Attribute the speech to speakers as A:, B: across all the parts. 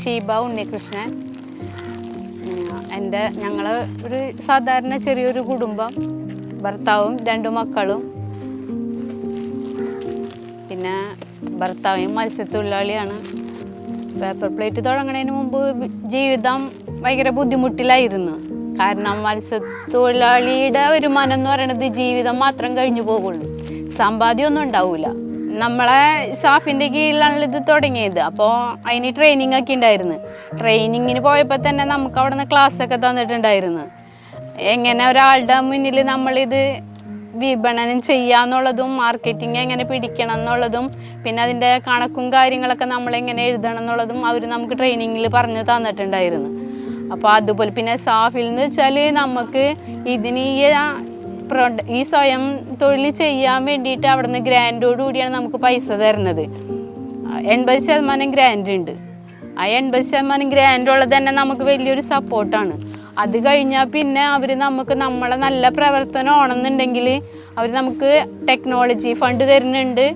A: ഷീബ ഉണ്ണികൃഷ്ണൻ. ഞങ്ങൾ ഒരു സാധാരണ ചെറിയൊരു കുടുംബം, ഭർത്താവും 2 മക്കളും. പിന്നെ ഭർത്താവും മത്സ്യത്തൊഴിലാളിയാണ്. പേപ്പർ പ്ലേറ്റ് തുടങ്ങുന്നതിന് മുമ്പ് ജീവിതം ഭയങ്കര ബുദ്ധിമുട്ടിലായിരുന്നു. കാരണം മത്സ്യത്തൊഴിലാളിയുടെ വരുമാനം എന്ന് പറയുന്നത് ജീവിതം മാത്രം കഴിഞ്ഞു പോകുള്ളൂ, സമ്പാദ്യമൊന്നും ഉണ്ടാവില്ല. നമ്മളെ സ്റ്റാഫിൻ്റെ കീഴിലാണ് ഇത് തുടങ്ങിയത്. അപ്പോൾ അതിന് ട്രെയിനിങ് ഒക്കെ ഉണ്ടായിരുന്നു. ട്രെയിനിങ്ങിന് പോയപ്പോൾ തന്നെ നമുക്ക് അവിടെ നിന്ന് ക്ലാസ്സൊക്കെ തന്നിട്ടുണ്ടായിരുന്നു. എങ്ങനെ ഒരാളുടെ മുന്നിൽ നമ്മളിത് വിപണനം ചെയ്യാന്നുള്ളതും മാർക്കറ്റിംഗ് എങ്ങനെ പിടിക്കണം എന്നുള്ളതും പിന്നെ അതിൻ്റെ കണക്കും കാര്യങ്ങളൊക്കെ നമ്മളെങ്ങനെ എഴുതണം എന്നുള്ളതും അവർ നമുക്ക് ട്രെയിനിങ്ങിൽ പറഞ്ഞു തന്നിട്ടുണ്ടായിരുന്നു. അപ്പോൾ അതുപോലെ പിന്നെ സ്റ്റാഫിൽ എന്ന് വെച്ചാൽ നമുക്ക് ഇതിന് ഈ സ്വയം തൊഴിൽ ചെയ്യാൻ വേണ്ടിയിട്ട് അവിടെ നിന്ന് ഗ്രാൻഡോട് കൂടിയാണ് നമുക്ക് പൈസ തരുന്നത്. 80% ഗ്രാൻഡ് ഉണ്ട്. ആ 80% ഗ്രാൻഡുള്ളത് തന്നെ നമുക്ക് വലിയൊരു സപ്പോർട്ടാണ്. അത് കഴിഞ്ഞാൽ പിന്നെ അവർ നമുക്ക് നമ്മളെ നല്ല പ്രവർത്തനം ആണെന്നുണ്ടെങ്കിൽ അവർ നമുക്ക് ടെക്നോളജി ഫണ്ട് തരുന്നുണ്ട്,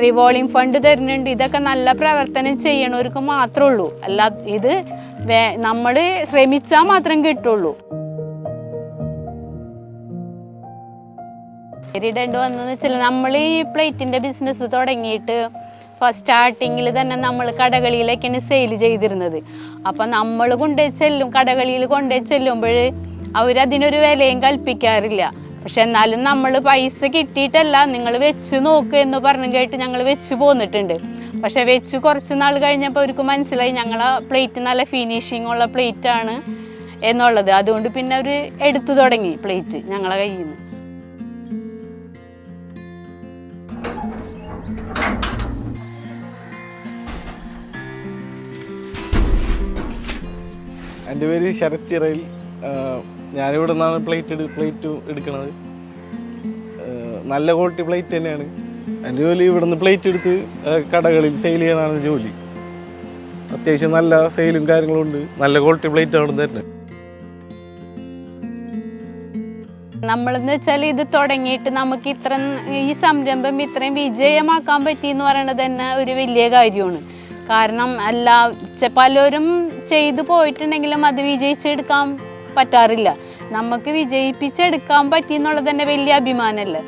A: റിവോൾവിംഗ് ഫണ്ട് തരുന്നുണ്ട്. ഇതൊക്കെ നല്ല പ്രവർത്തനം ചെയ്യണവർക്ക് മാത്രമേ ഉള്ളൂ. അല്ല ഇത് നമ്മൾ ശ്രമിച്ചാൽ മാത്രം കിട്ടുള്ളൂ. നേരിടേണ്ടി വന്നതെന്ന് വെച്ചാൽ നമ്മൾ ഈ പ്ലേറ്റിൻ്റെ ബിസിനസ് തുടങ്ങിയിട്ട് സ്റ്റാർട്ടിങ്ങിൽ തന്നെ നമ്മൾ കടകളിലേക്കാണ് സെയിൽ ചെയ്തിരുന്നത്. അപ്പം നമ്മൾ കടകളിൽ കൊണ്ടുപോയി ചെല്ലുമ്പോൾ അവരതിനൊരു വിലയും കൽപ്പിക്കാറില്ല. പക്ഷെ എന്നാലും നമ്മൾ പൈസ കിട്ടിയിട്ടല്ല, നിങ്ങൾ വെച്ച് നോക്ക് എന്ന് പറഞ്ഞു കേട്ട് ഞങ്ങൾ വെച്ച് പോന്നിട്ടുണ്ട്. പക്ഷെ വെച്ച് കുറച്ച് നാൾ കഴിഞ്ഞപ്പോൾ അവർക്ക് മനസ്സിലായി ഞങ്ങളെ പ്ലേറ്റ് നല്ല ഫിനിഷിങ് ഉള്ള പ്ലേറ്റാണ് എന്നുള്ളത്. അതുകൊണ്ട് പിന്നെ അവർ എടുത്തു തുടങ്ങി പ്ലേറ്റ് ഞങ്ങളെ കയ്യിൽ നിന്ന്.
B: എൻ്റെ പേര് ശരത് ചിറയിൽ. ഞാനിവിടെ നിന്നാണ് പ്ലേറ്റ് എടുക്കുന്നത്. നല്ല ക്വാളിറ്റി പ്ലേറ്റ് തന്നെയാണ് എൻ്റെ ജോലി. ഇവിടെ നിന്ന് പ്ലേറ്റ് എടുത്ത് കടകളിൽ സെയിൽ ചെയ്യാനാണ് ജോലി. അത്യാവശ്യം നല്ല സെയിലും കാര്യങ്ങളും ഉണ്ട്. നല്ല ക്വാളിറ്റി പ്ലേറ്റ് ആണ് തരുന്നത്.
A: നമ്മളെന്ന് വെച്ചാൽ ഇത് തുടങ്ങിയിട്ട് നമുക്ക് ഈ സംരംഭം ഇത്രയും വിജയമാക്കാൻ പറ്റിയെന്ന് പറയുന്നത് തന്നെ ഒരു വലിയ കാര്യമാണ്. കാരണം പലരും ചെയ്തു പോയിട്ടുണ്ടെങ്കിലും അത് വിജയിച്ചെടുക്കാൻ പറ്റാറില്ല. നമുക്ക് വിജയിപ്പിച്ചെടുക്കാൻ പറ്റിയെന്നുള്ളത് തന്നെ വലിയ അഭിമാനമല്ലേ.